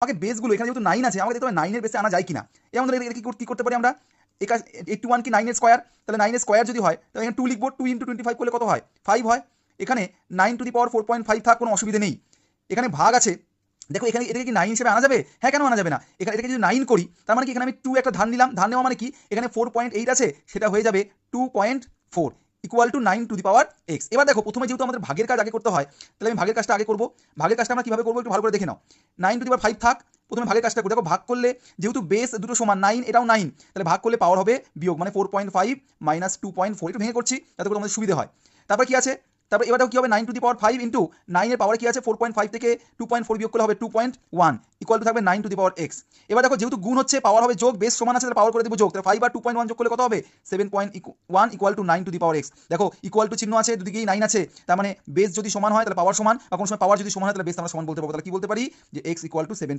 আমাকে বেসগুলো এখানে যেহেতু 9 আছে, আমাকে দেখতে হবে 9 এর বেসে আনা যায় কিনা। এবং আমাদের এটা কি করতে পারি আমরা, 81 কি 9 এর স্কোয়ার, তাহলে 9 এর স্কোয়ার যদি হয় তাহলে এখানে 2 লিখবো, 2 × 25 করলে কত হয়, 5 হয়। এখানে 9⁴.5 থাক, কোনো অসুবিধা নেই। এখানে ভাগ আছে, দেখো এখানে এটাকে কি 9 হিসেবে আনা যাবে? হ্যাঁ, কেন আনা যাবে না? এখানে এটাকে যদি 9 করি, তার মানে কি এখানে আমি 2 একটা ধান নিলাম, ধান নেওয়া মানে কি, এখানে 4.8 আছে, সেটা হয়ে যাবে 2.4 ইকুয়াল টু 9⁴x। এবার দেখো প্রথমে যেহেতু আমাদের ভাগের কাজ আগে করতে হয়, তাহলে আমি ভাগের কাজটা আগে করবো। ভাগের কাজটা আমরা কিভাবে করবো একটু ভালো করে দেখে নাও। 9⁵ থাক, প্রথমে ভাগের কাজটা করি। দেখো ভাগ করলে যেহেতু বেস দুটো সমান, 9 এটাও 9, তাহলে ভাগ করলে পাওয়ার হবে বিয়োগ, মানে 4.5 মাইনাস 2.4। একটু ভেঙে করছি যাতে করে আমাদের সুবিধা হয়। তারপর কি আছে, তারপর এবার দেখো কি হবে, 9⁵ ইন্টু 9 এর পাওয়ার কি আছে, 4.5 থেকে 2.4 বিয়োগ করলে হবে 2.1 ইকুয়াল টু থাকবে 9⁵x। এবার দেখো যেহেতু গুণ হচ্ছে, পাওয়ার হবে যোগ, বেস সমান আছে, তাহলে পাওয়ার করে দেবো যোগ, তাহলে 5 আর 2.1 যোগ করলে কত হবে, 7.1 ইকুয়াল টু 9⁵x। দেখো ইকুয়াল টু চিহ্ন আছে, দুদিকেই 9 আছে, তার মানে বেস যদি সমান হয় তাহলে পাওয়ার সমান, বা কোনো সময় পাওয়ার যদি সমান হয় তাহলে বেস আমরা সমান বলতে পারবো। তাহলে কি বলতে পারি, যে x ইকুয়াল টু 7.